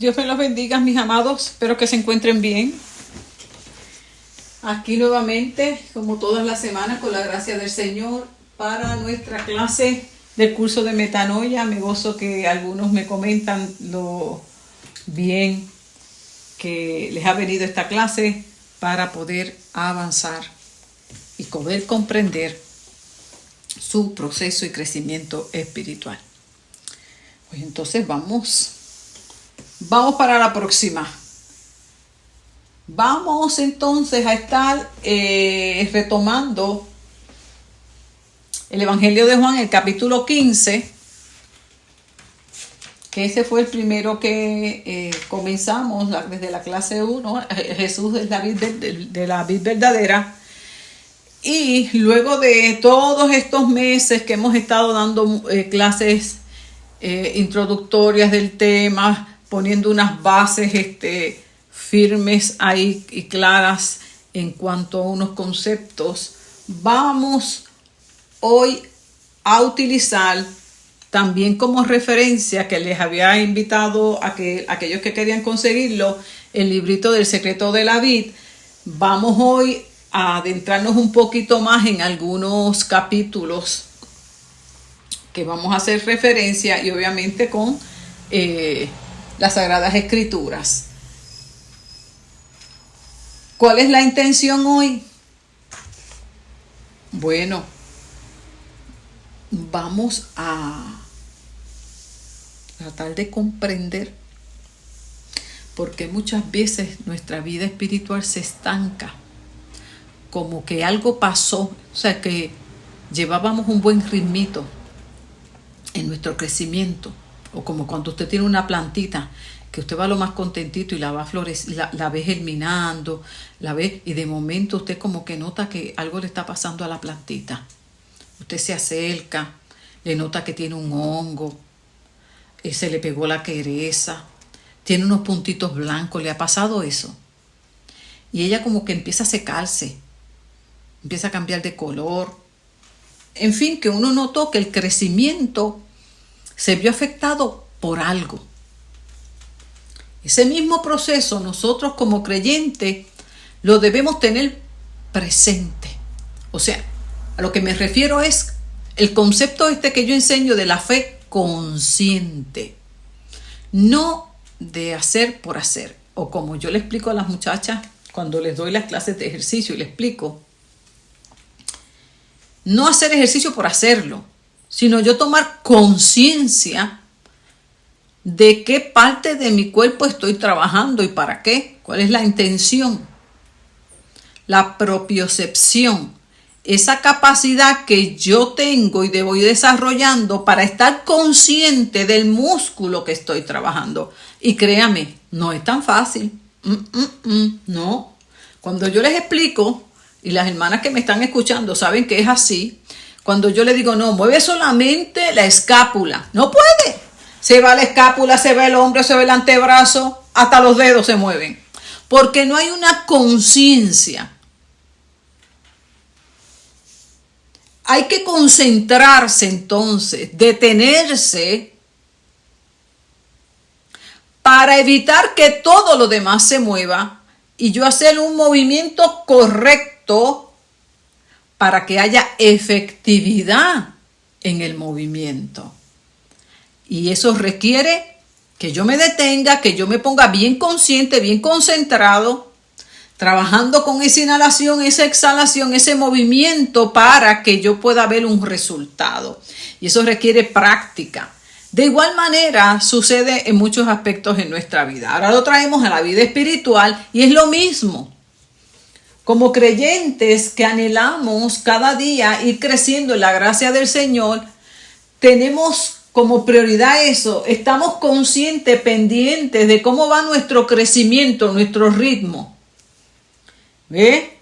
Dios me los bendiga, mis amados. Espero que se encuentren bien. Aquí nuevamente, como todas las semanas, con la gracia del Señor, para nuestra clase del curso de metanoia. Me gozo que algunos me comentan lo bien que les ha venido esta clase para poder avanzar y poder comprender su proceso y crecimiento espiritual. Pues entonces vamos para la próxima. Vamos entonces a estar retomando el Evangelio de Juan, el capítulo 15, que ese fue el primero que comenzamos desde la clase 1, Jesús es la vid de la vid verdadera. Y luego de todos estos meses que hemos estado dando clases introductorias del tema, poniendo unas bases firmes ahí y claras en cuanto a unos conceptos, vamos hoy a utilizar también como referencia, que les había invitado a que aquellos que querían conseguirlo, el librito del secreto de la vid. Vamos hoy a adentrarnos un poquito más en algunos capítulos que vamos a hacer referencia, y obviamente con las Sagradas Escrituras. ¿Cuál es la intención hoy? Bueno, vamos a tratar de comprender por qué muchas veces nuestra vida espiritual se estanca, como que algo pasó, o sea que llevábamos un buen ritmito en nuestro crecimiento, o como cuando usted tiene una plantita que usted va lo más contentito y la va la ve germinando, la ve, y de momento usted como que nota que algo le está pasando a la plantita. Usted se acerca, le nota que tiene un hongo, se le pegó la quereza, tiene unos puntitos blancos, le ha pasado eso. Y ella como que empieza a secarse, empieza a cambiar de color. En fin, que uno notó que el crecimiento se vio afectado por algo. Ese mismo proceso nosotros como creyentes lo debemos tener presente. O sea, a lo que me refiero es el concepto que yo enseño de la fe consciente. No de hacer por hacer. O como yo le explico a las muchachas cuando les doy las clases de ejercicio y les explico, no hacer ejercicio por hacerlo, sino yo tomar conciencia de qué parte de mi cuerpo estoy trabajando y para qué, cuál es la intención. La propiocepción, esa capacidad que yo tengo y debo ir desarrollando para estar consciente del músculo que estoy trabajando. Y créame, no es tan fácil. No. Cuando yo les explico, y las hermanas que me están escuchando saben que es así, cuando yo les digo, no, mueve solamente la escápula. No puede. Se va la escápula, se va el hombro, se va el antebrazo, hasta los dedos se mueven. Porque no hay una conciencia. Hay que concentrarse entonces, detenerse, para evitar que todo lo demás se mueva y yo hacer un movimiento correcto para que haya efectividad en el movimiento. Y eso requiere que yo me detenga, que yo me ponga bien consciente, bien concentrado, trabajando con esa inhalación, esa exhalación, ese movimiento para que yo pueda ver un resultado. Y eso requiere práctica. De igual manera sucede en muchos aspectos en nuestra vida. Ahora lo traemos a la vida espiritual y es lo mismo. Como creyentes que anhelamos cada día ir creciendo en la gracia del Señor, tenemos como prioridad eso. Estamos conscientes, pendientes de cómo va nuestro crecimiento, nuestro ritmo. ¿Ve?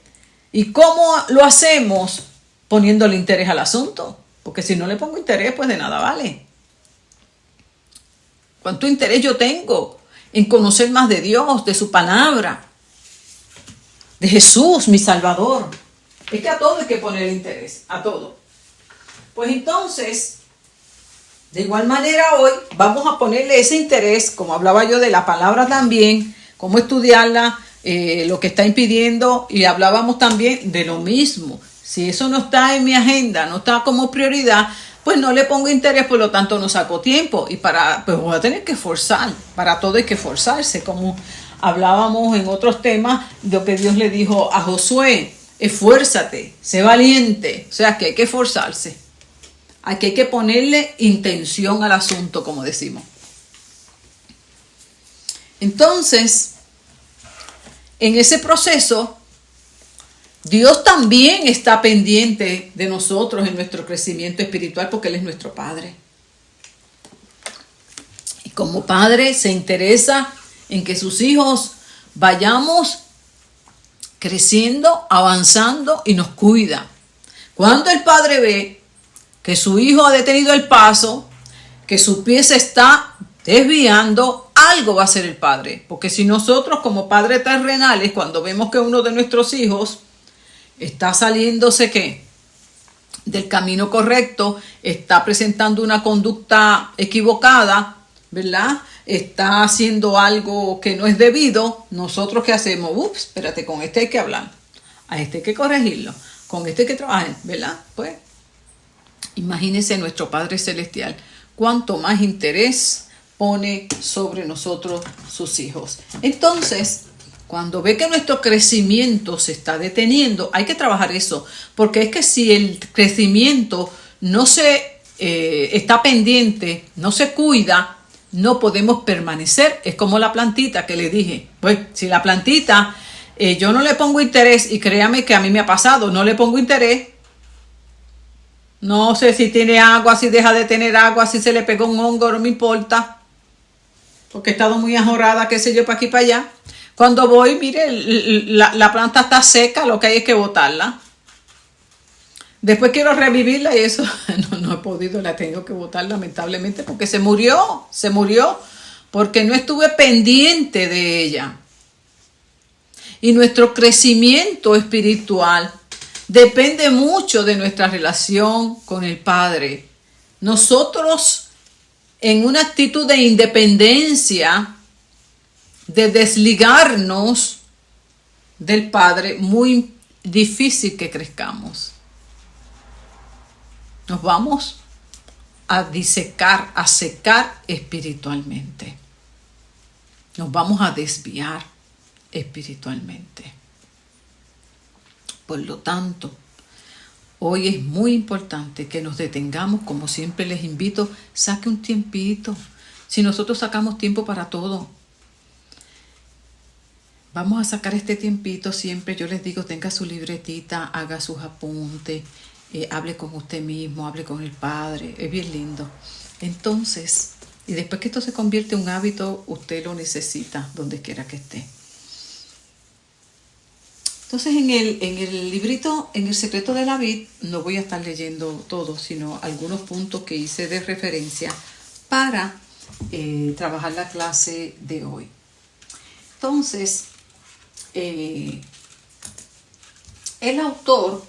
¿Y cómo lo hacemos? Poniéndole interés al asunto. Porque si no le pongo interés, pues de nada vale. ¿Cuánto interés yo tengo en conocer más de Dios, de su palabra, de Jesús, mi Salvador? Es que a todo hay que poner interés, a todo. Pues entonces, De igual manera hoy vamos a ponerle ese interés, como hablaba yo de la palabra también, cómo estudiarla, lo que está impidiendo, y hablábamos también de lo mismo. Si eso no está en mi agenda, no está como prioridad, pues no le pongo interés, por lo tanto no saco tiempo, y pues voy a tener que forzar. Para todo hay que forzarse, como hablábamos en otros temas de lo que Dios le dijo a Josué: esfuérzate, sé valiente. O sea que hay que forzarse. Aquí hay que ponerle intención al asunto, como decimos. Entonces, en ese proceso, Dios también está pendiente de nosotros en nuestro crecimiento espiritual, porque Él es nuestro Padre. Y como Padre se interesa en que sus hijos vayamos creciendo, avanzando, y nos cuida. Cuando el Padre ve que su hijo ha detenido el paso, que su pie se está desviando, algo va a hacer el Padre. Porque si nosotros como padres terrenales, cuando vemos que uno de nuestros hijos está saliéndose del camino correcto, está presentando una conducta equivocada, ¿verdad? Está haciendo algo que no es debido, nosotros ¿qué hacemos? Espérate, con este hay que hablar, a este hay que corregirlo, con este hay que trabajar, ¿verdad? Pues imagínense nuestro Padre Celestial, cuánto más interés pone sobre nosotros sus hijos. Entonces, cuando ve que nuestro crecimiento se está deteniendo, hay que trabajar eso, porque es que si el crecimiento no se está pendiente, no se cuida, no podemos permanecer. Es como la plantita que le dije. Pues si la plantita yo no le pongo interés, y créame que a mí me ha pasado, no le pongo interés, no sé si tiene agua, si deja de tener agua, si se le pegó un hongo, no me importa, porque he estado muy ajorada, qué sé yo, para aquí y para allá. Cuando voy, mire, la planta está seca, lo que hay es que botarla. Después quiero revivirla y eso no he podido, la tengo que botar lamentablemente, porque se murió, porque no estuve pendiente de ella. Y nuestro crecimiento espiritual depende mucho de nuestra relación con el Padre. Nosotros, en una actitud de independencia, de desligarnos del Padre, muy difícil que crezcamos. Nos vamos a disecar, a secar espiritualmente. Nos vamos a desviar espiritualmente. Por lo tanto, hoy es muy importante que nos detengamos, como siempre les invito, saque un tiempito. Si nosotros sacamos tiempo para todo, vamos a sacar este tiempito siempre. Yo les digo, tenga su libretita, haga sus apuntes, hable con usted mismo, hable con el Padre. Es bien lindo. Entonces, y después que esto se convierte en un hábito, usted lo necesita donde quiera que esté. Entonces, en el librito, en El secreto de la vid, no voy a estar leyendo todo, sino algunos puntos que hice de referencia para trabajar la clase de hoy. Entonces, el autor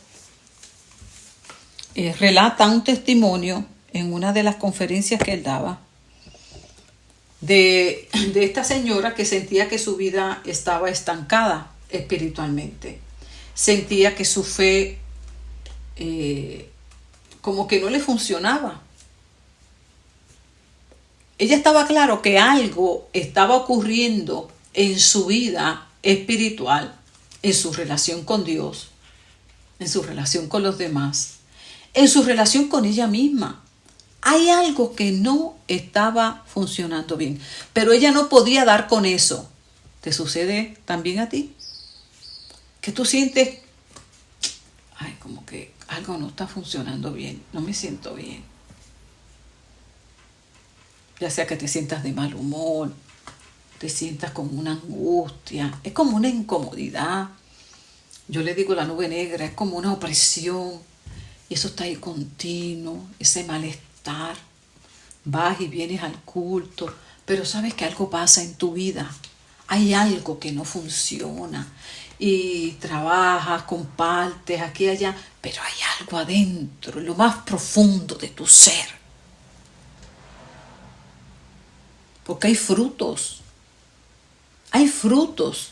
relata un testimonio en una de las conferencias que él daba de esta señora que sentía que su vida estaba estancada espiritualmente. Sentía que su fe como que no le funcionaba. Ella estaba claro que algo estaba ocurriendo en su vida espiritual, en su relación con Dios, en su relación con los demás, en su relación con ella misma. Hay algo que no estaba funcionando bien, pero ella no podía dar con eso. ¿Te sucede también a ti? Que tú sientes, ay, como que algo no está funcionando bien, no me siento bien. Ya sea que te sientas de mal humor, te sientas con una angustia, es como una incomodidad. Yo le digo la nube negra, es como una opresión, y eso está ahí continuo, ese malestar. Vas y vienes al culto, pero sabes que algo pasa en tu vida. Hay algo que no funciona. Y trabajas, compartes aquí y allá, pero hay algo adentro, en lo más profundo de tu ser, porque hay frutos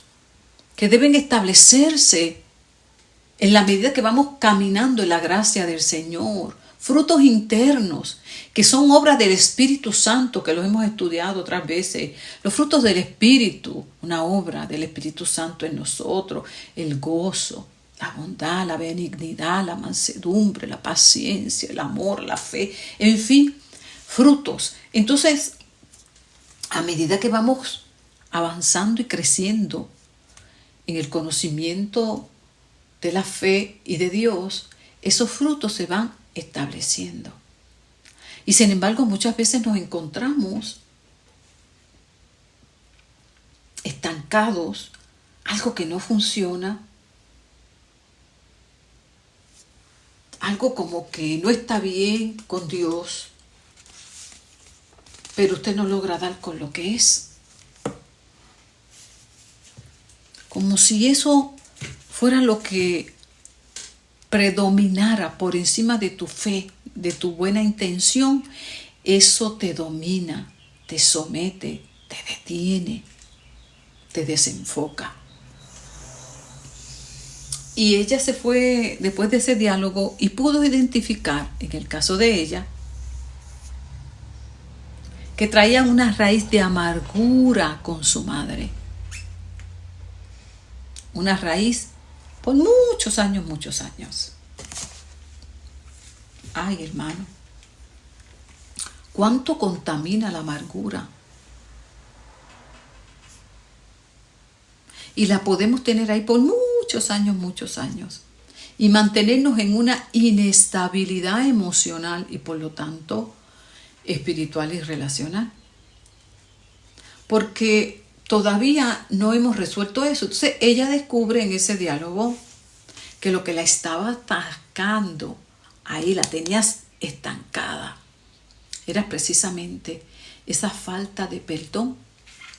que deben establecerse en la medida que vamos caminando en la gracia del Señor. Frutos internos, que son obras del Espíritu Santo, que los hemos estudiado otras veces. Los frutos del Espíritu, una obra del Espíritu Santo en nosotros. El gozo, la bondad, la benignidad, la mansedumbre, la paciencia, el amor, la fe. En fin, frutos. Entonces, a medida que vamos avanzando y creciendo en el conocimiento de la fe y de Dios, esos frutos se van estableciendo. Y sin embargo, muchas veces nos encontramos estancados, algo que no funciona, algo como que no está bien con Dios, pero usted no logra dar con lo que es. Como si eso fuera lo que predominara por encima de tu fe, de tu buena intención. Eso te domina, te somete, te detiene, te desenfoca. Y ella se fue después de ese diálogo y pudo identificar, en el caso de ella, que traía una raíz de amargura con su madre. Una raíz por muchos años, muchos años. Ay, hermano, ¿cuánto contamina la amargura? Y la podemos tener ahí por muchos años. Y mantenernos en una inestabilidad emocional y por lo tanto espiritual y relacional. Porque todavía no hemos resuelto eso. Entonces ella descubre en ese diálogo que lo que la estaba atacando, ahí la tenías estancada, era precisamente esa falta de perdón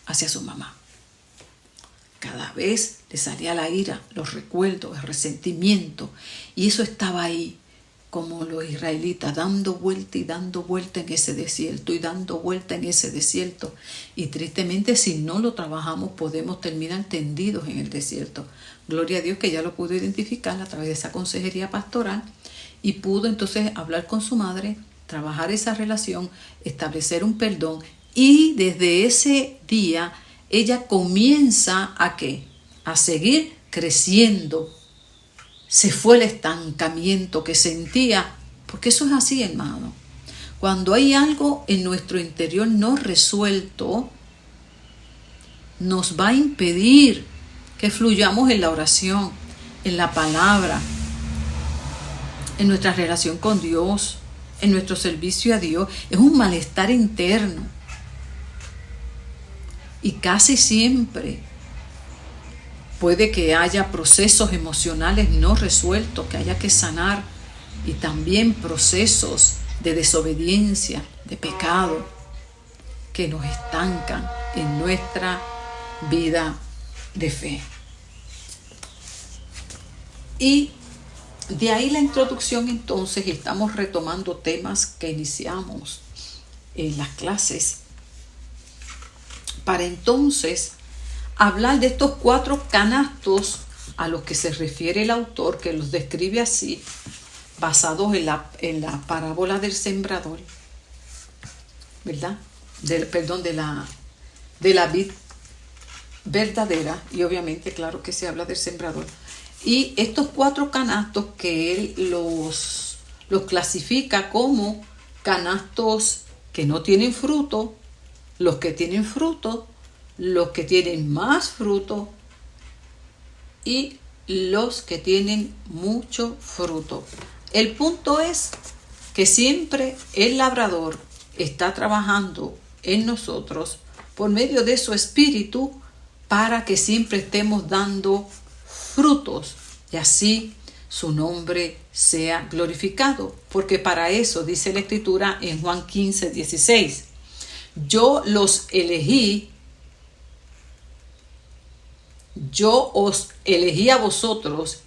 hacia su mamá. Cada vez le salía la ira, los recuerdos, el resentimiento, y eso estaba ahí, como los israelitas, dando vuelta y dando vuelta en ese desierto y dando vuelta en ese desierto. Y tristemente, si no lo trabajamos, podemos terminar tendidos en el desierto. Gloria a Dios que ya lo pudo identificar a través de esa consejería pastoral y pudo entonces hablar con su madre, trabajar esa relación, establecer un perdón, y desde ese día ella comienza ¿a qué? A seguir creciendo. Se fue el estancamiento que sentía, porque eso es así, hermano. Cuando hay algo en nuestro interior no resuelto, nos va a impedir que fluyamos en la oración, en la palabra, en nuestra relación con Dios, en nuestro servicio a Dios. Es un malestar interno. Y casi siempre puede que haya procesos emocionales no resueltos que haya que sanar, y también procesos de desobediencia, de pecado, que nos estancan en nuestra vida de fe. Y de ahí la introducción entonces, estamos retomando temas que iniciamos en las clases, para entonces hablar de estos 4 canastos a los que se refiere el autor, que los describe así, basados en la parábola del sembrador, ¿verdad? De la vid verdadera, y obviamente, claro que se habla del sembrador. Y estos 4 canastos que él los clasifica como canastos que no tienen fruto, los que tienen fruto, los que tienen más fruto y los que tienen mucho fruto. El punto es que siempre el labrador está trabajando en nosotros por medio de su espíritu para que siempre estemos dando frutos y así su nombre sea glorificado. Porque para eso dice la Escritura en Juan 15:16: yo los elegí. Yo os elegí a vosotros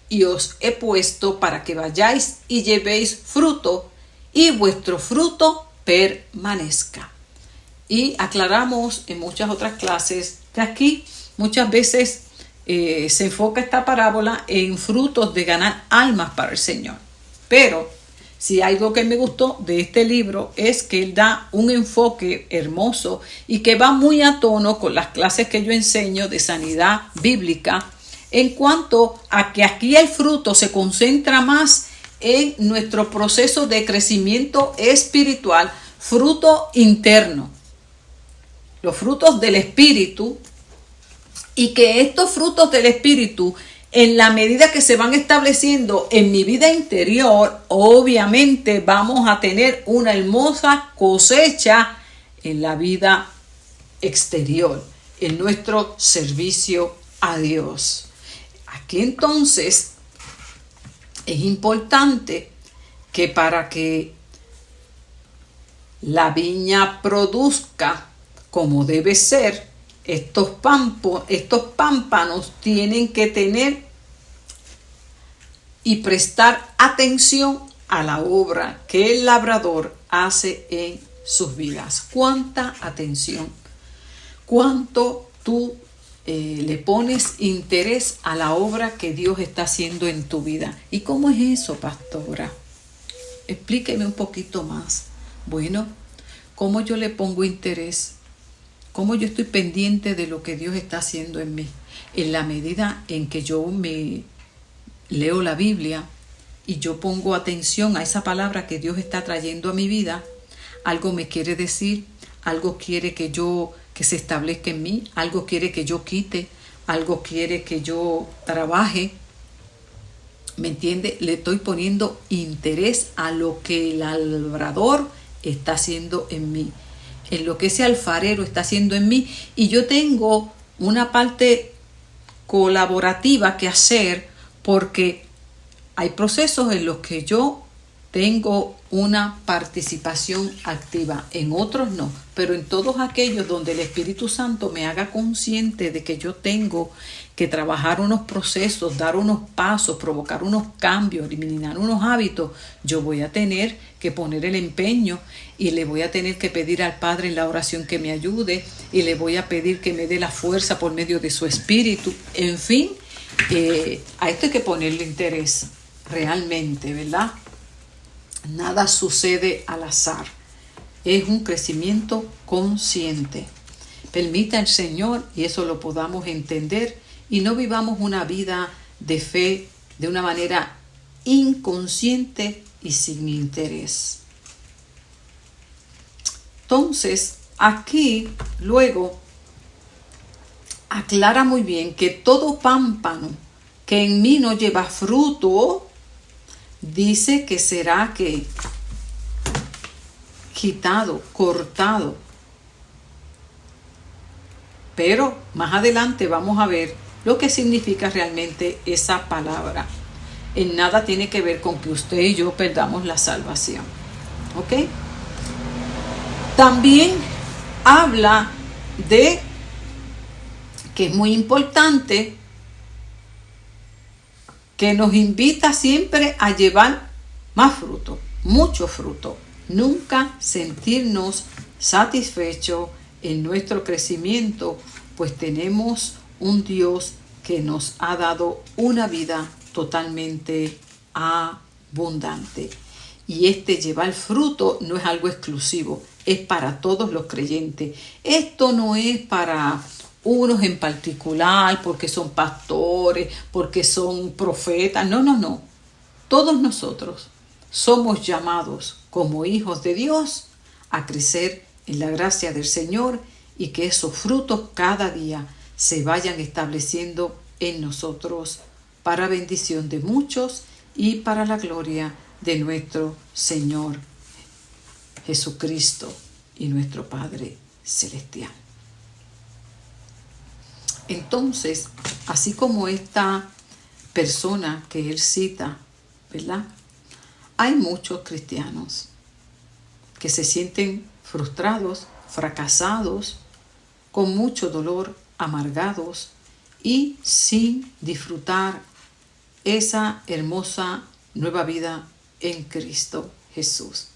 y os he puesto para que vayáis y llevéis fruto y vuestro fruto permanezca. Y aclaramos en muchas otras clases que aquí muchas veces se enfoca esta parábola en frutos de ganar almas para el Señor. Pero si algo que me gustó de este libro es que él da un enfoque hermoso y que va muy a tono con las clases que yo enseño de sanidad bíblica, en cuanto a que aquí el fruto se concentra más en nuestro proceso de crecimiento espiritual, fruto interno, los frutos del Espíritu, y que estos frutos del Espíritu, en la medida que se van estableciendo en mi vida interior, obviamente vamos a tener una hermosa cosecha en la vida exterior, en nuestro servicio a Dios. Aquí entonces es importante que para que la viña produzca como debe ser, estos pámpanos tienen que tener y prestar atención a la obra que el labrador hace en sus vidas. ¿Cuánta atención? ¿Cuánto tú le pones interés a la obra que Dios está haciendo en tu vida? ¿Y cómo es eso, pastora? Explíqueme un poquito más. Bueno, ¿cómo yo le pongo interés? ¿Cómo yo estoy pendiente de lo que Dios está haciendo en mí? En la medida en que yo me leo la Biblia y yo pongo atención a esa palabra que Dios está trayendo a mi vida, algo me quiere decir, algo quiere que se establezca en mí, algo quiere que yo quite, algo quiere que yo trabaje. ¿Me entiende? Le estoy poniendo interés a lo que el labrador está haciendo en mí, en lo que ese alfarero está haciendo en mí, y yo tengo una parte colaborativa que hacer, porque hay procesos en los que yo tengo una participación activa, en otros no, pero en todos aquellos donde el Espíritu Santo me haga consciente de que yo tengo que trabajar unos procesos, dar unos pasos, provocar unos cambios, eliminar unos hábitos, yo voy a tener que poner el empeño y le voy a tener que pedir al Padre en la oración que me ayude, y le voy a pedir que me dé la fuerza por medio de su Espíritu. En fin, a esto hay que ponerle interés realmente, ¿verdad? Nada sucede al azar. Es un crecimiento consciente. Permita el Señor y eso lo podamos entender, y no vivamos una vida de fe de una manera inconsciente y sin interés. Entonces, aquí luego aclara muy bien que todo pámpano que en mí no lleva fruto, dice que será que quitado, cortado. Pero más adelante vamos a ver lo que significa realmente esa palabra. En nada tiene que ver con que usted y yo perdamos la salvación. ¿Ok? También habla de que es muy importante, que nos invita siempre a llevar más fruto, mucho fruto. Nunca sentirnos satisfechos en nuestro crecimiento, pues tenemos un Dios que nos ha dado una vida totalmente abundante. Y llevar fruto no es algo exclusivo, es para todos los creyentes. Esto no es para unos en particular, porque son pastores, porque son profetas. No. Todos nosotros somos llamados como hijos de Dios a crecer en la gracia del Señor, y que esos frutos cada día se vayan estableciendo en nosotros para bendición de muchos y para la gloria de nuestro Señor Jesucristo y nuestro Padre Celestial. Entonces, así como esta persona que él cita, ¿verdad? Hay muchos cristianos que se sienten frustrados, fracasados, con mucho dolor, amargados y sin disfrutar esa hermosa nueva vida en Cristo Jesús.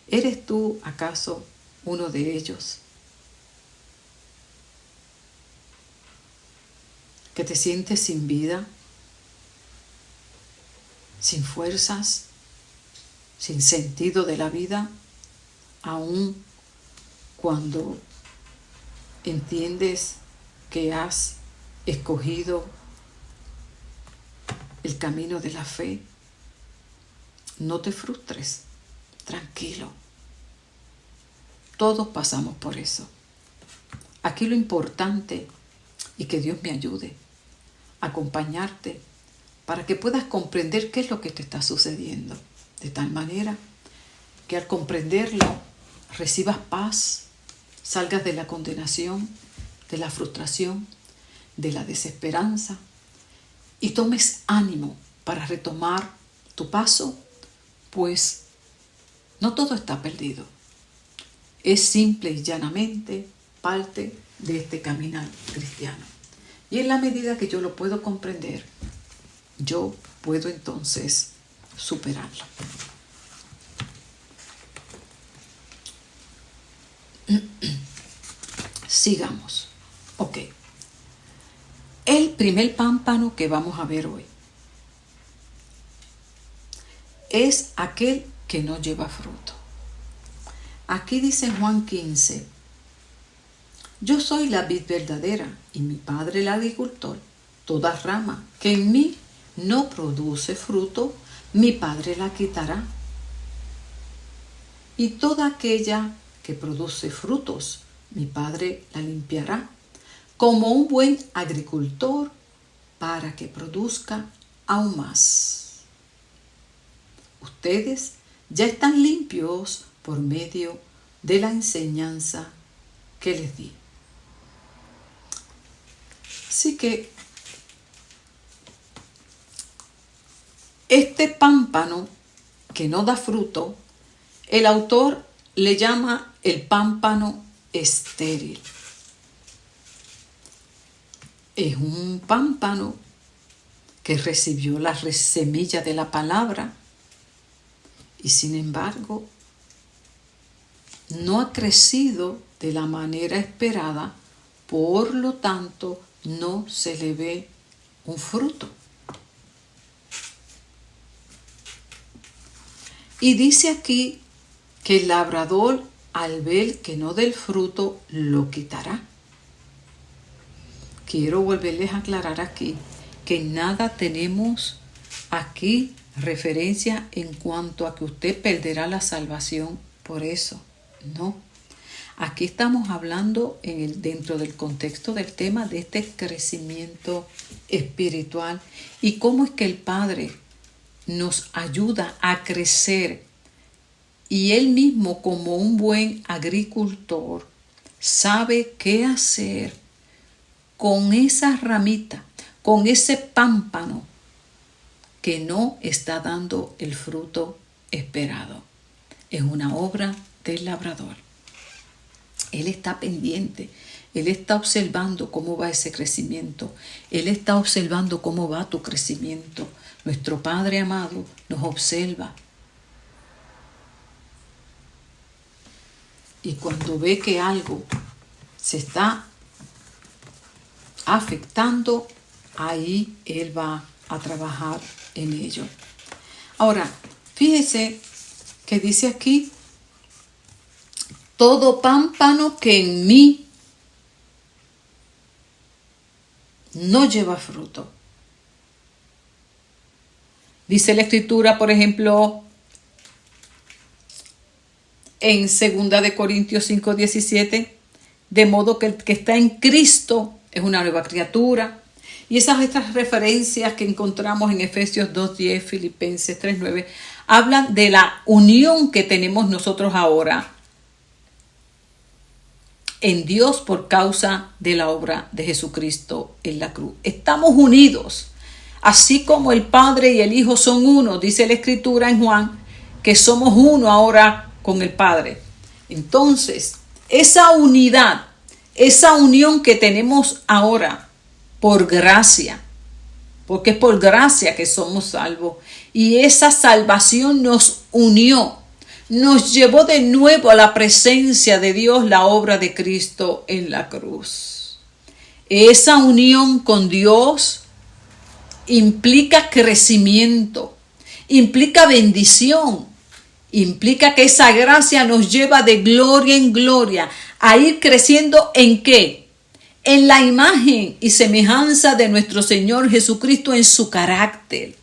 ¿Eres tú acaso uno de ellos? que te sientes sin vida, sin fuerzas, sin sentido de la vida, aun cuando entiendes que has escogido el camino de la fe. No te frustres, tranquilo. Todos pasamos por eso. Aquí lo importante, y que Dios me ayude a acompañarte para que puedas comprender qué es lo que te está sucediendo, de tal manera que al comprenderlo recibas paz, salgas de la condenación, de la frustración, de la desesperanza y tomes ánimo para retomar tu paso, pues no todo está perdido. Es simple y llanamente parte de este caminar cristiano. Y en la medida que yo lo puedo comprender, yo puedo entonces superarlo. Sigamos. Ok. El primer pámpano que vamos a ver hoy es aquel que no lleva fruto. Aquí dice Juan 15: yo soy la vid verdadera y mi Padre el agricultor. Toda rama que en mí no produce fruto, mi Padre la quitará. Y toda aquella que produce frutos, mi Padre la limpiará, como un buen agricultor, para que produzca aún más. Ustedes ya están limpios por medio de la enseñanza que les di. Así que este pámpano que no da fruto, el autor le llama el pámpano estéril. Es un pámpano que recibió la semilla de la palabra y sin embargo no ha crecido de la manera esperada, por lo tanto no se le ve un fruto. Y dice aquí que el labrador, al ver que no dé el fruto, lo quitará. Quiero volverles a aclarar aquí que nada tenemos aquí referencia en cuanto a que usted perderá la salvación por eso. No. Aquí estamos hablando dentro del contexto del tema de este crecimiento espiritual y cómo es que el Padre nos ayuda a crecer. Y Él mismo, como un buen agricultor, sabe qué hacer con esa ramita, con ese pámpano que no está dando el fruto esperado. Es una obra del labrador. Él está pendiente, Él está observando cómo va ese crecimiento, Él está observando cómo va tu crecimiento. Nuestro Padre amado nos observa. Y cuando ve que algo se está afectando, ahí Él va a trabajar en ello. Ahora, fíjese que dice aquí: todo pámpano que en mí no lleva fruto. Dice la Escritura, por ejemplo, en 2 Corintios 5:17, de modo que el que está en Cristo es una nueva criatura. Y estas referencias que encontramos en Efesios 2:10, Filipenses 3:9, hablan de la unión que tenemos nosotros ahora en Dios por causa de la obra de Jesucristo en la cruz. Estamos unidos, así como el Padre y el Hijo son uno, dice la Escritura en Juan, que somos uno ahora con el Padre. Entonces, esa unidad, esa unión que tenemos ahora por gracia, porque es por gracia que somos salvos, y esa salvación nos unió, nos llevó de nuevo a la presencia de Dios, la obra de Cristo en la cruz. Esa unión con Dios implica crecimiento, implica bendición, implica que esa gracia nos lleva de gloria en gloria a ir creciendo ¿en qué? En la imagen y semejanza de nuestro Señor Jesucristo en su carácter.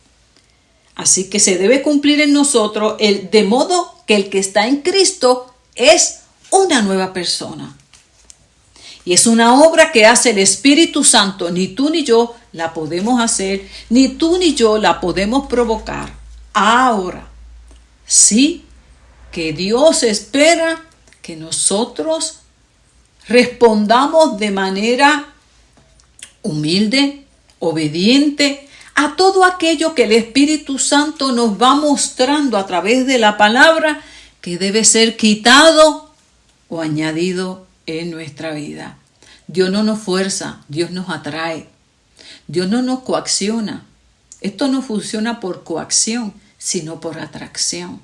Así que se debe cumplir en nosotros de modo que el que está en Cristo es una nueva persona. Y es una obra que hace el Espíritu Santo. Ni tú ni yo la podemos hacer, ni tú ni yo la podemos provocar. Ahora, sí que Dios espera que nosotros respondamos de manera humilde, obediente, a todo aquello que el Espíritu Santo nos va mostrando a través de la palabra que debe ser quitado o añadido en nuestra vida. Dios no nos fuerza, Dios nos atrae. Dios no nos coacciona. Esto no funciona por coacción, sino por atracción.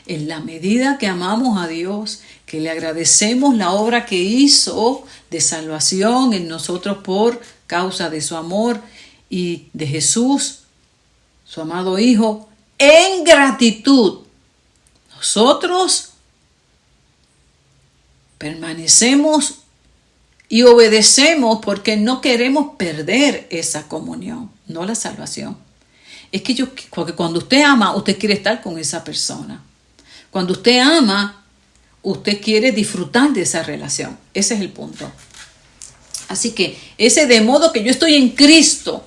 En la medida que amamos a Dios, que le agradecemos la obra que hizo de salvación en nosotros por causa de su amor y de Jesús, su amado Hijo, en gratitud, nosotros permanecemos y obedecemos porque no queremos perder esa comunión, no la salvación. Es que porque cuando usted ama, usted quiere estar con esa persona. Cuando usted ama, usted quiere disfrutar de esa relación. Ese es el punto. Así que ese de modo que yo estoy en Cristo,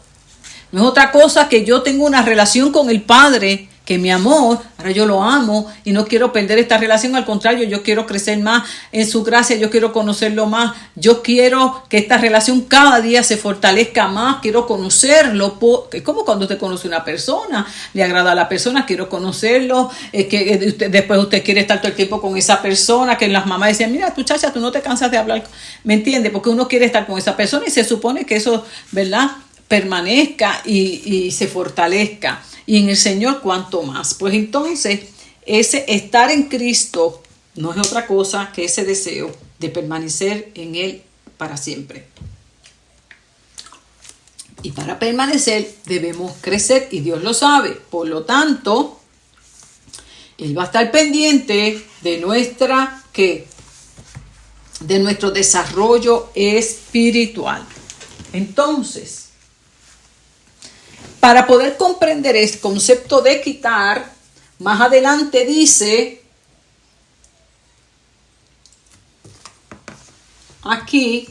no es otra cosa que yo tengo una relación con el Padre que me amó, ahora yo lo amo y no quiero perder esta relación, al contrario, yo quiero crecer más en su gracia, yo quiero conocerlo más, yo quiero que esta relación cada día se fortalezca más, quiero conocerlo, es como cuando usted conoce a una persona, le agrada a la persona, quiero conocerlo, después usted quiere estar todo el tiempo con esa persona, que las mamás decían, mira, muchacha, tú no te cansas de hablar, ¿me entiendes? Porque uno quiere estar con esa persona y se supone que eso, ¿verdad?, permanezca y se fortalezca. Y en el Señor cuanto más. Pues entonces, ese estar en Cristo no es otra cosa que ese deseo de permanecer en Él para siempre. Y para permanecer debemos crecer y Dios lo sabe. Por lo tanto, Él va a estar pendiente de de nuestro desarrollo espiritual. Entonces, para poder comprender el concepto de quitar, más adelante dice, aquí,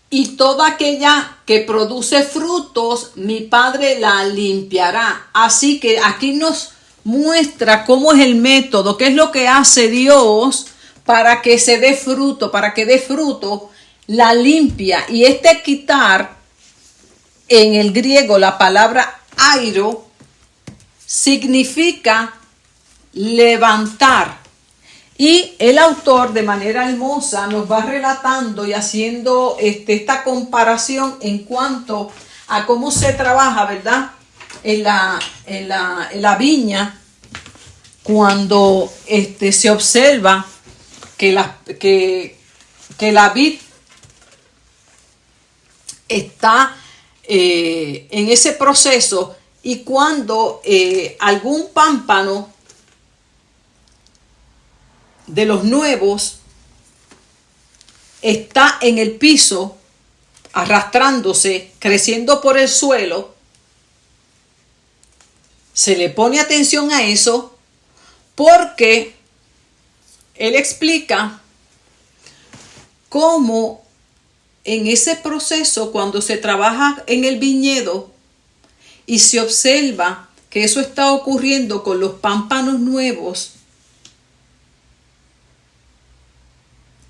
y toda aquella que produce frutos, mi Padre la limpiará. Así que aquí nos muestra cómo es el método, qué es lo que hace Dios para que se dé fruto, para que dé fruto. La limpia, y este quitar, en el griego la palabra airo, significa levantar. Y el autor de manera hermosa nos va relatando y haciendo esta comparación en cuanto a cómo se trabaja, ¿verdad?, en la viña, cuando se observa que la vid está en ese proceso, y cuando algún pámpano de los nuevos está en el piso, arrastrándose, creciendo por el suelo, se le pone atención a eso, porque él explica cómo en ese proceso, cuando se trabaja en el viñedo y se observa que eso está ocurriendo con los pámpanos nuevos,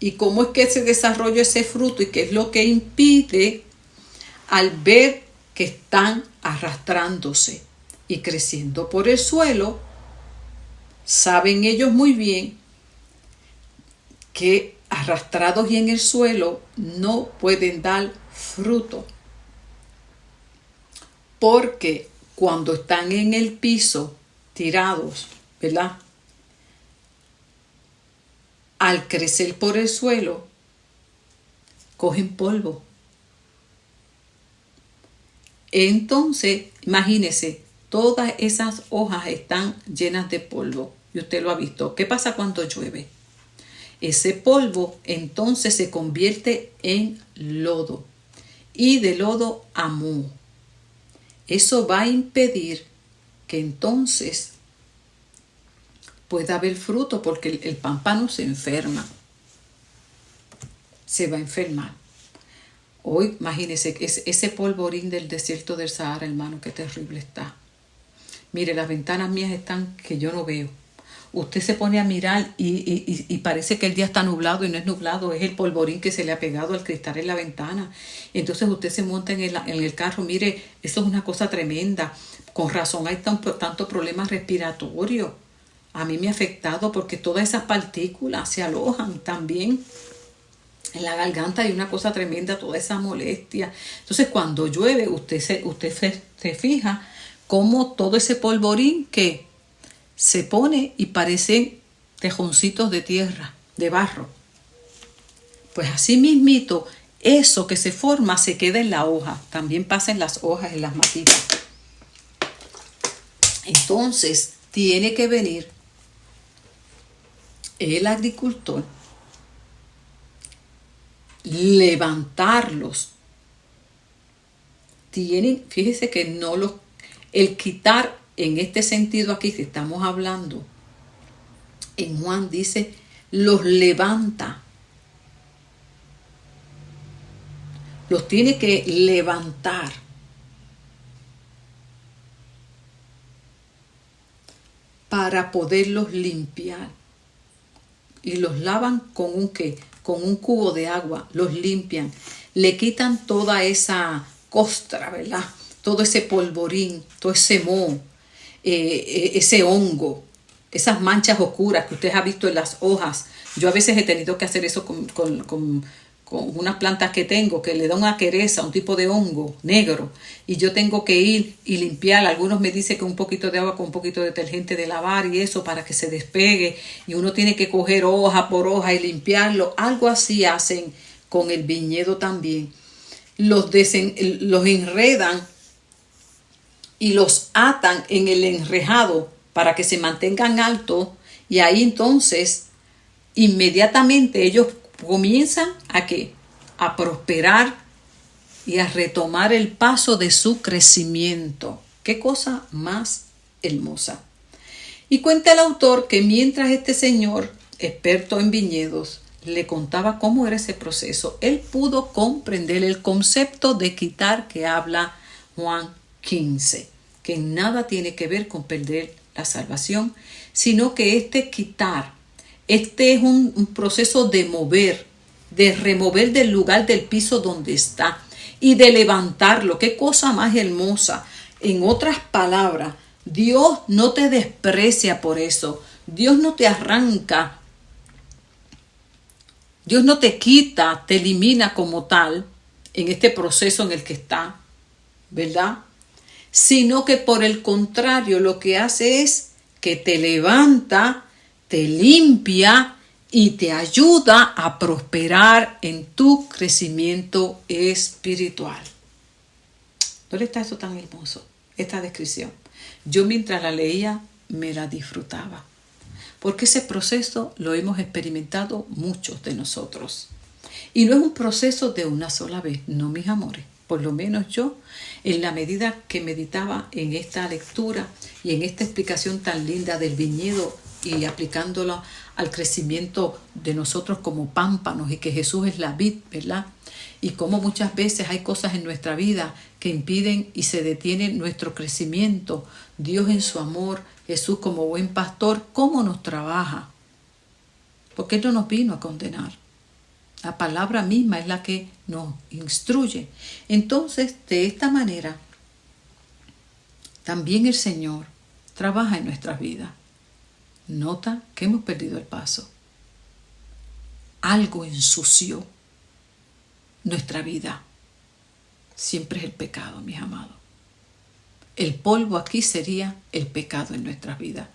y cómo es que se desarrolla ese fruto y qué es lo que impide, al ver que están arrastrándose y creciendo por el suelo, saben ellos muy bien que arrastrados y en el suelo no pueden dar fruto, porque cuando están en el piso tirados, ¿verdad?, al crecer por el suelo, cogen polvo. Entonces, imagínese, todas esas hojas están llenas de polvo. Y usted lo ha visto. ¿Qué pasa cuando llueve? Ese polvo entonces se convierte en lodo. Y de lodo a moho. Eso va a impedir que entonces pueda haber fruto, porque el pámpano se enferma. Se va a enfermar. Hoy, imagínese, ese polvorín del desierto del Sahara, hermano, qué terrible está. Mire, las ventanas mías están que yo no veo. Usted se pone a mirar y parece que el día está nublado y no es nublado, es el polvorín que se le ha pegado al cristal en la ventana. Entonces usted se monta en el carro, mire, eso es una cosa tremenda. Con razón hay tanto problema respiratorio. A mí me ha afectado porque todas esas partículas se alojan también en la garganta. Hay una cosa tremenda, toda esa molestia. Entonces cuando llueve, usted se fija cómo todo ese polvorín que se pone y parecen tejoncitos de tierra, de barro. Pues así mismito, eso que se forma se queda en la hoja. También pasa en las hojas, en las matitas. Entonces, tiene que venir el agricultor, levantarlos. Fíjese que el quitar, en este sentido aquí que estamos hablando, en Juan dice, los levanta. Los tiene que levantar. Para poderlos limpiar. Y los lavan con un ¿qué? Con un cubo de agua. Los limpian. Le quitan toda esa costra, ¿verdad? Todo ese polvorín, todo ese moho. Ese hongo, esas manchas oscuras que usted ha visto en las hojas. Yo a veces he tenido que hacer eso con unas plantas que tengo, que le da una quereza, un tipo de hongo negro, y yo tengo que ir y limpiar. Algunos me dicen que un poquito de agua con un poquito de detergente de lavar y eso para que se despegue, y uno tiene que coger hoja por hoja y limpiarlo. Algo así hacen con el viñedo también. Los enredan y los atan en el enrejado para que se mantengan altos, y ahí entonces inmediatamente ellos comienzan a prosperar y a retomar el paso de su crecimiento. Qué cosa más hermosa. Y cuenta el autor que mientras este señor, experto en viñedos, le contaba cómo era ese proceso, él pudo comprender el concepto de quitar que habla Juan 15, que nada tiene que ver con perder la salvación, sino que este quitar, este es un proceso de mover, de remover del lugar del piso donde está y de levantarlo. Qué cosa más hermosa. En otras palabras, Dios no te desprecia por eso. Dios no te arranca. Dios no te quita, te elimina como tal en este proceso en el que está, ¿verdad? Sino que por el contrario lo que hace es que te levanta, te limpia y te ayuda a prosperar en tu crecimiento espiritual. ¿No le está eso tan hermoso? Esta descripción. Yo mientras la leía me la disfrutaba. Porque ese proceso lo hemos experimentado muchos de nosotros. Y no es un proceso de una sola vez, no, mis amores. Por lo menos yo, en la medida que meditaba en esta lectura y en esta explicación tan linda del viñedo y aplicándolo al crecimiento de nosotros como pámpanos y que Jesús es la vid, ¿verdad? Y cómo muchas veces hay cosas en nuestra vida que impiden y se detienen nuestro crecimiento. Dios en su amor, Jesús como buen pastor, ¿cómo nos trabaja? Porque Él no nos vino a condenar. La palabra misma es la que nos instruye. Entonces, de esta manera, también el Señor trabaja en nuestras vidas. Nota que hemos perdido el paso. Algo ensució nuestra vida. Siempre es el pecado, mis amados. El polvo aquí sería el pecado en nuestras vidas.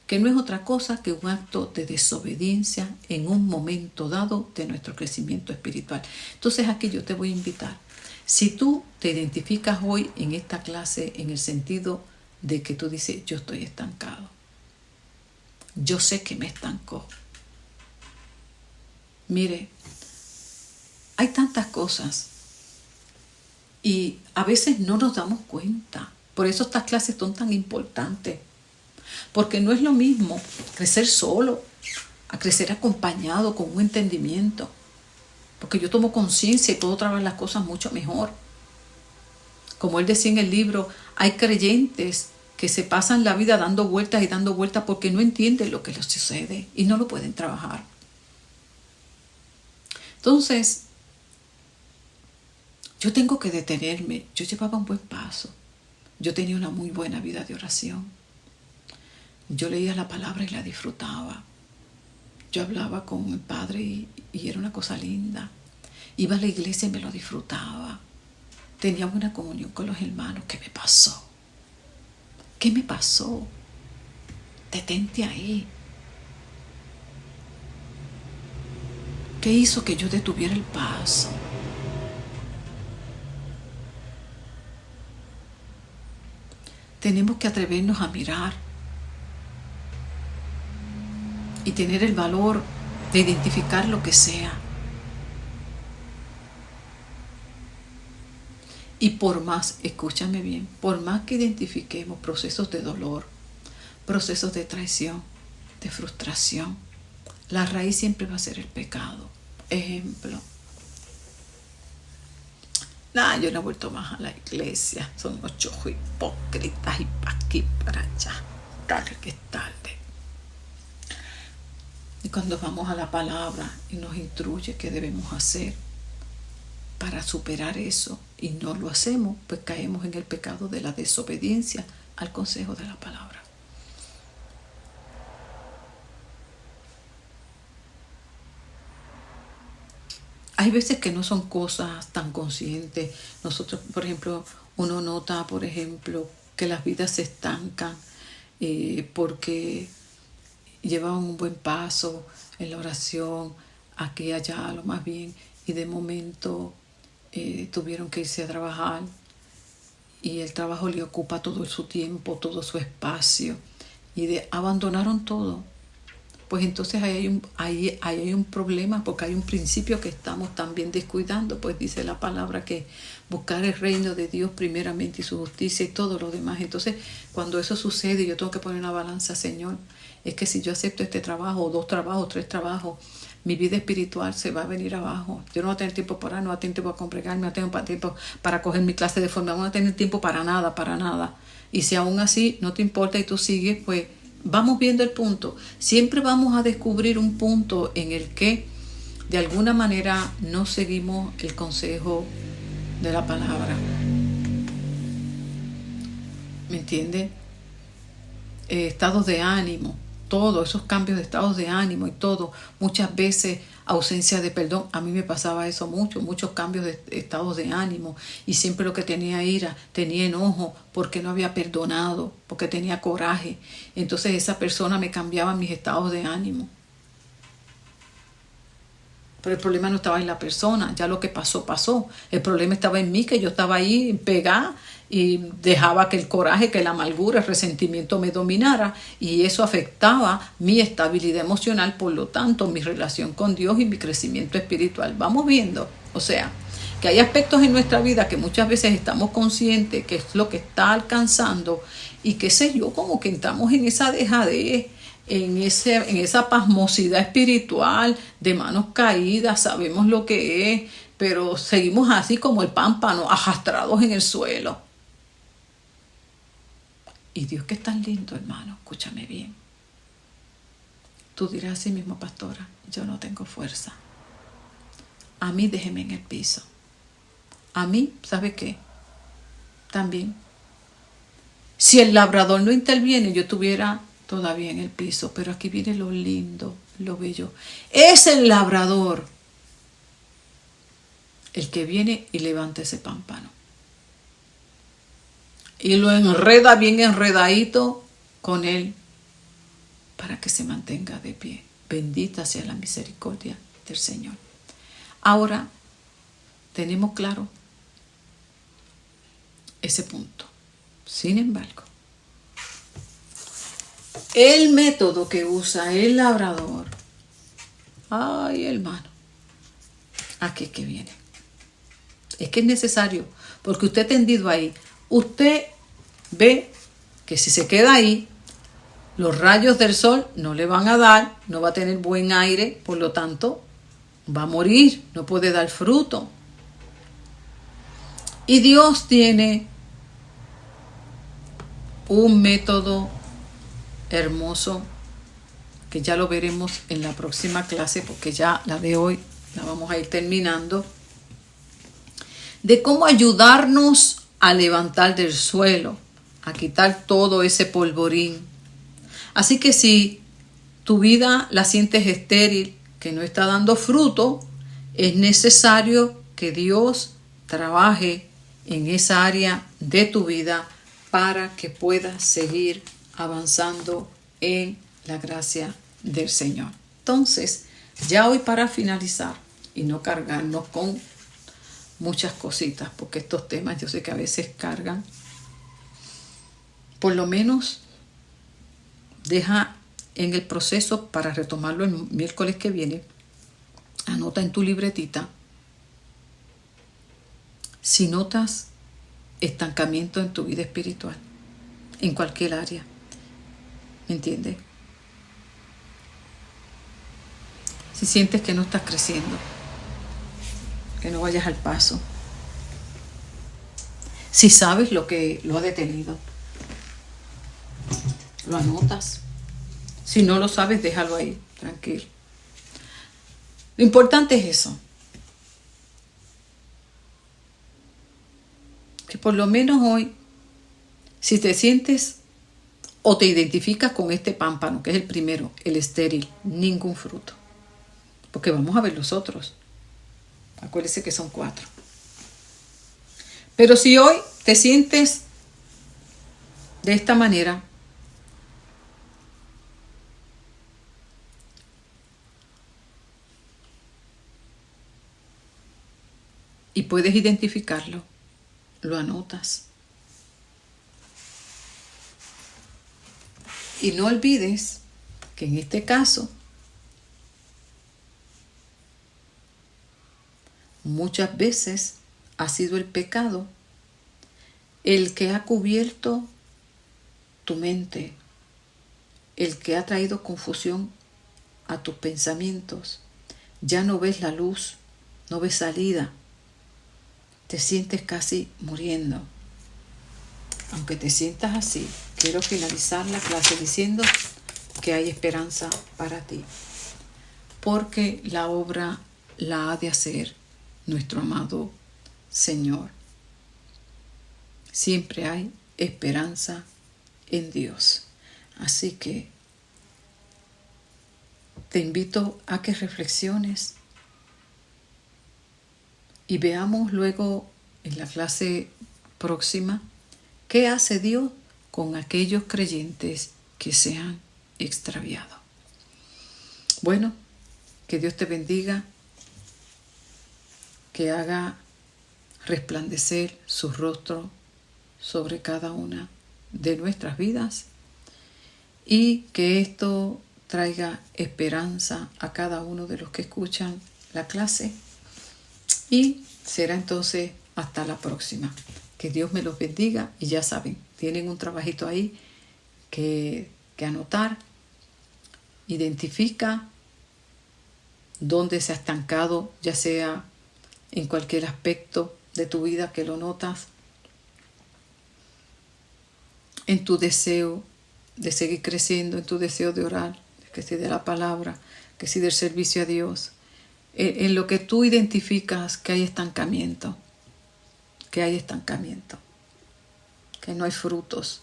que no es otra cosa que un acto de desobediencia en un momento dado de nuestro crecimiento espiritual. Entonces aquí yo te voy a invitar. Si tú te identificas hoy en esta clase en el sentido de que tú dices, yo estoy estancado, yo sé que me estancó. Mire, hay tantas cosas y a veces no nos damos cuenta. Por eso estas clases son tan importantes. Porque no es lo mismo crecer solo a crecer acompañado con un entendimiento. Porque yo tomo conciencia y puedo trabajar las cosas mucho mejor. Como él decía en el libro, hay creyentes que se pasan la vida dando vueltas y dando vueltas porque no entienden lo que les sucede y no lo pueden trabajar. Entonces, yo tengo que detenerme. Yo llevaba un buen paso. Yo tenía una muy buena vida de oración. Yo leía la palabra y la disfrutaba. Yo hablaba con el Padre y era una cosa linda. Iba a la iglesia y me lo disfrutaba. Tenía buena comunión con los hermanos. ¿Qué me pasó? ¿Qué me pasó? Detente ahí. ¿Qué hizo que yo detuviera el paso? Tenemos que atrevernos a mirar y tener el valor de identificar lo que sea. Y por más, escúchame bien, por más que identifiquemos procesos de dolor, procesos de traición, de frustración, la raíz siempre va a ser el pecado. Ejemplo. Yo no he vuelto más a la iglesia. Son unos chojos hipócritas y pa' aquí, para allá. Tarde que es tarde. Y cuando vamos a la palabra y nos instruye qué debemos hacer para superar eso y no lo hacemos, pues caemos en el pecado de la desobediencia al consejo de la palabra. Hay veces que no son cosas tan conscientes. Nosotros, por ejemplo, uno nota, por ejemplo, que las vidas se estancan porque llevaban un buen paso en la oración, aquí y allá, lo más bien, y de momento tuvieron que irse a trabajar y el trabajo le ocupa todo su tiempo, todo su espacio, y abandonaron todo. Pues entonces ahí hay un problema, porque hay un principio que estamos también descuidando. Pues dice la palabra que buscar el reino de Dios primeramente y su justicia y todo lo demás. Entonces cuando eso sucede, yo tengo que poner una balanza, Señor, es que si yo acepto este trabajo, o 2 trabajos, 3 trabajos, mi vida espiritual se va a venir abajo. Yo no voy a tener tiempo para orar, no voy a tener tiempo para congregarme, no voy a tener tiempo para coger mi clase de formación, no voy a tener tiempo para nada, para nada. Y si aún así no te importa y tú sigues, pues vamos viendo el punto. Siempre vamos a descubrir un punto en el que de alguna manera no seguimos el consejo de la palabra. ¿Me entiende? Estados de ánimo, todo, esos cambios de estados de ánimo y todo, muchas veces ausencia de perdón. A mí me pasaba eso muchos cambios de estados de ánimo, y siempre lo que tenía ira, tenía enojo porque no había perdonado, porque tenía coraje. Entonces esa persona me cambiaba mis estados de ánimo. Pero el problema no estaba en la persona, ya lo que pasó, pasó. El problema estaba en mí, que yo estaba ahí pegada y dejaba que el coraje, que la amargura, el resentimiento me dominara, y eso afectaba mi estabilidad emocional, por lo tanto mi relación con Dios y mi crecimiento espiritual. Vamos viendo, o sea, que hay aspectos en nuestra vida que muchas veces estamos conscientes que es lo que está alcanzando, y qué sé yo, como que entramos en esa dejadez, en esa pasmosidad espiritual, de manos caídas, sabemos lo que es, pero seguimos así como el pámpano, arrastrados en el suelo. Y Dios, que es tan lindo, hermano, escúchame bien. Tú dirás así mismo, pastora, yo no tengo fuerza. A mí déjeme en el piso. A mí, ¿sabe qué? También. Si el labrador no interviene, yo estuviera todavía en el piso. Pero aquí viene lo lindo, lo bello. Es el labrador el que viene y levanta ese pámpano. Y lo enreda bien enredadito con él. para que se mantenga de pie. Bendita sea la misericordia del Señor. Ahora tenemos claro ese punto. Sin embargo, el método que usa el labrador, ay hermano, aquí es que viene. Es que es necesario, porque usted tendido ahí, usted ve que si se queda ahí, los rayos del sol no le van a dar, no va a tener buen aire, por lo tanto, va a morir, no puede dar fruto. Y Dios tiene un método hermoso que ya lo veremos en la próxima clase, porque ya la de hoy la vamos a ir terminando, de cómo ayudarnos a levantar del suelo, a quitar todo ese polvorín. Así que si tu vida la sientes estéril, que no está dando fruto, es necesario que Dios trabaje en esa área de tu vida para que puedas seguir avanzando en la gracia del Señor. Entonces, ya hoy para finalizar y no cargarnos con muchas cositas, porque estos temas yo sé que a veces cargan, por lo menos deja en el proceso para retomarlo el miércoles que viene, anota en tu libretita si notas estancamiento en tu vida espiritual, en cualquier área. ¿Me entiendes? Si sientes que no estás creciendo, que no vayas al paso. Si sabes lo que lo ha detenido, lo anotas. Si no lo sabes, déjalo ahí, tranquilo. Lo importante es eso. Que por lo menos hoy, si te sientes o te identificas con este pámpano, que es el primero, el estéril, ningún fruto. Porque vamos a ver los otros. Acuérdese que son 4. Pero si hoy te sientes de esta manera, y puedes identificarlo, lo anotas. Y no olvides que en este caso, muchas veces ha sido el pecado el que ha cubierto tu mente, el que ha traído confusión a tus pensamientos. Ya no ves la luz, no ves salida, te sientes casi muriendo. Aunque te sientas así, quiero finalizar la clase diciendo que hay esperanza para ti, porque la obra la ha de hacer nuestro amado Señor. Siempre hay esperanza en Dios. Así que te invito a que reflexiones y veamos luego en la clase próxima qué hace Dios con aquellos creyentes que se han extraviado. Bueno, que Dios te bendiga, que haga resplandecer su rostro sobre cada una de nuestras vidas y que esto traiga esperanza a cada uno de los que escuchan la clase. Y será entonces hasta la próxima. Que Dios me los bendiga y ya saben, tienen un trabajito ahí que anotar. Identifica dónde se ha estancado, ya sea en cualquier aspecto de tu vida que lo notas, en tu deseo de seguir creciendo, en tu deseo de orar, que si de la palabra, que si del servicio a Dios, en lo que tú identificas que hay estancamiento, que no hay frutos,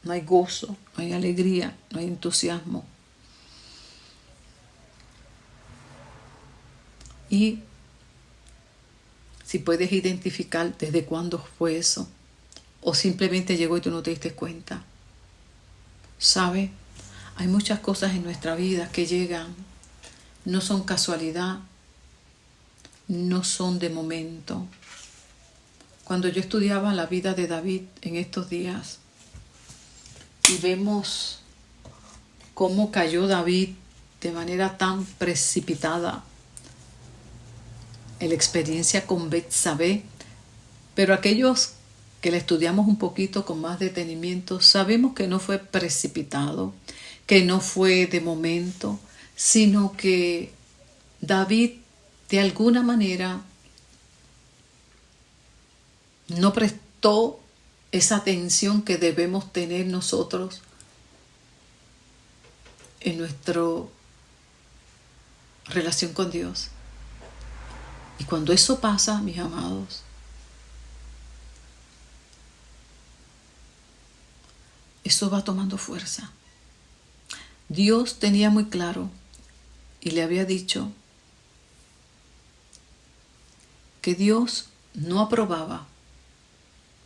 no hay gozo, no hay alegría, no hay entusiasmo. Y si puedes identificar desde cuándo fue eso, o simplemente llegó y tú no te diste cuenta, ¿sabe? Hay muchas cosas en nuestra vida que llegan, no son casualidad, no son de momento. Cuando yo estudiaba la vida de David en estos días y vemos cómo cayó David de manera tan precipitada en la experiencia con Betsabé, pero aquellos que la estudiamos un poquito con más detenimiento, sabemos que no fue precipitado, que no fue de momento, sino que David de alguna manera no prestó esa atención que debemos tener nosotros en nuestra relación con Dios. Y cuando eso pasa, mis amados, eso va tomando fuerza. Dios tenía muy claro y le había dicho que Dios no aprobaba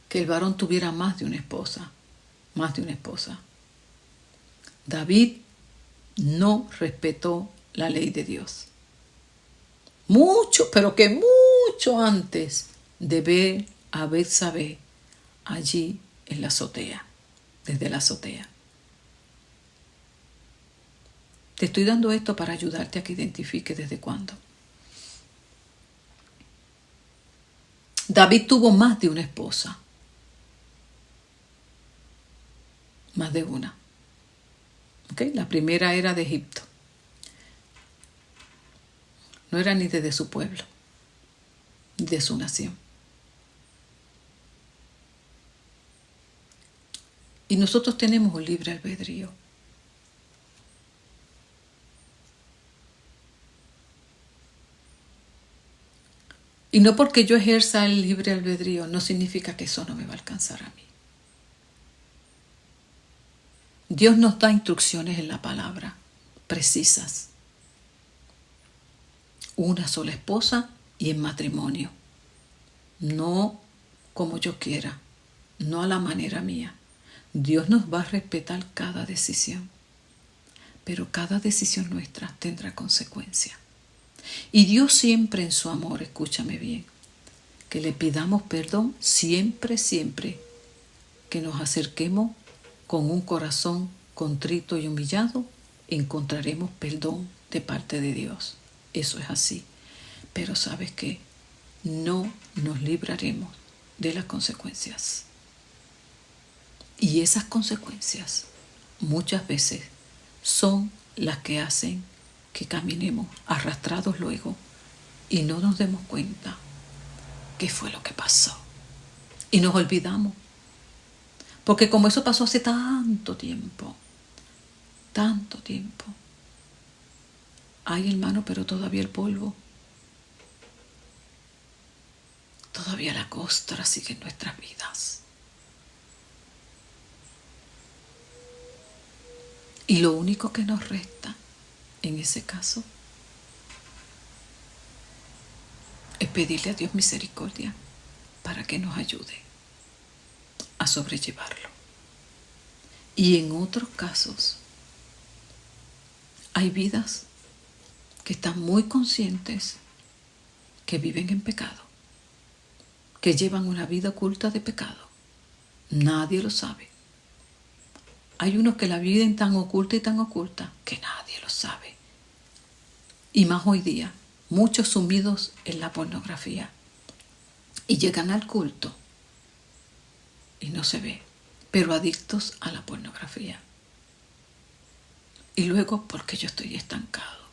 que el varón tuviera más de una esposa, David no respetó la ley de Dios. Mucho, pero que mucho antes de ver a Betsabé allí en la azotea, desde la azotea. Te estoy dando esto para ayudarte a que identifiques desde cuándo. David tuvo más de una esposa. Más de una. ¿Okay? La primera era de Egipto. No era ni de su pueblo, ni de su nación. Y nosotros tenemos un libre albedrío. Y no porque yo ejerza el libre albedrío, no significa que eso no me va a alcanzar a mí. Dios nos da instrucciones en la palabra, precisas. Una sola esposa y en matrimonio. No como yo quiera, no a la manera mía. Dios nos va a respetar cada decisión, pero cada decisión nuestra tendrá consecuencias. Y Dios siempre en su amor, escúchame bien, que le pidamos perdón siempre que nos acerquemos con un corazón contrito y humillado, encontraremos perdón de parte de Dios. Eso es así. Pero ¿sabes qué? No nos libraremos de las consecuencias. Y esas consecuencias muchas veces son las que hacen que caminemos arrastrados luego y no nos demos cuenta qué fue lo que pasó. Y nos olvidamos. Porque como eso pasó hace tanto tiempo. Ay, hermano, pero todavía el polvo, todavía la costra sigue en nuestras vidas. Y lo único que nos resta en ese caso es pedirle a Dios misericordia para que nos ayude a sobrellevarlo. Y en otros casos hay vidas que están muy conscientes que viven en pecado, que llevan una vida oculta de pecado. Nadie lo sabe. Hay unos que la viven tan oculta que nadie lo sabe. Y más hoy día, muchos sumidos en la pornografía. Y llegan al culto y no se ve, pero adictos a la pornografía. Y luego, porque yo estoy estancado.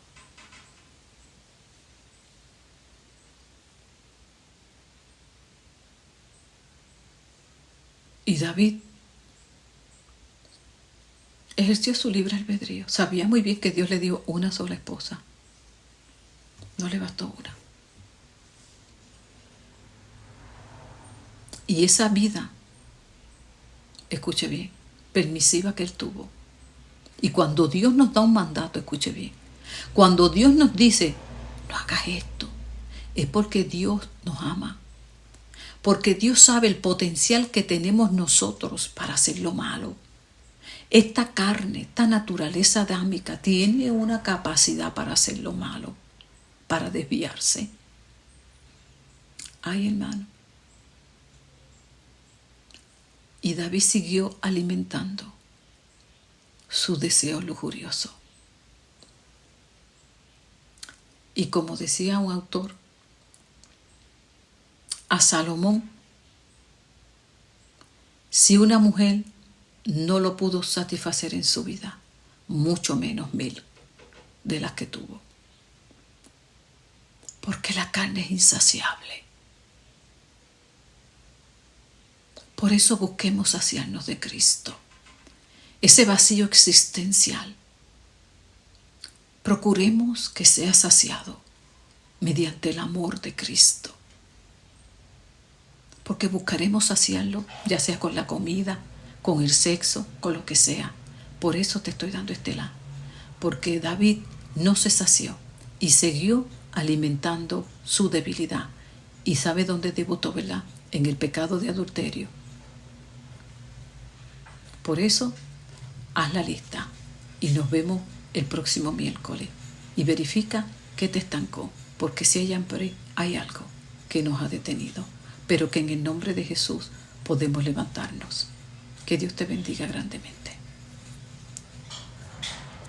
Y David ejerció su libre albedrío. Sabía muy bien que Dios le dio una sola esposa. No le bastó una. Y esa vida, escuche bien, permisiva que él tuvo. Y cuando Dios nos da un mandato, escuche bien, cuando Dios nos dice, no hagas esto, es porque Dios nos ama. Porque Dios sabe el potencial que tenemos nosotros para hacer lo malo. Esta carne, esta naturaleza adámica tiene una capacidad para hacer lo malo, para desviarse. Ay, hermano. Y David siguió alimentando su deseo lujurioso. Y como decía un autor, a Salomón, si una mujer no lo pudo satisfacer en su vida, mucho menos 1000 de las que tuvo. Porque la carne es insaciable. Por eso busquemos saciarnos de Cristo. Ese vacío existencial, procuremos que sea saciado mediante el amor de Cristo. Porque buscaremos saciarlo, ya sea con la comida, con el sexo, con lo que sea. Por eso te estoy dando este lado. Porque David no se sació y siguió alimentando su debilidad. ¿Y sabe dónde debutó, verdad? En el pecado de adulterio. Por eso, haz la lista y nos vemos el próximo miércoles. Y verifica qué te estancó. Porque si hay algo que nos ha detenido. Pero que en el nombre de Jesús podemos levantarnos. Que Dios te bendiga grandemente.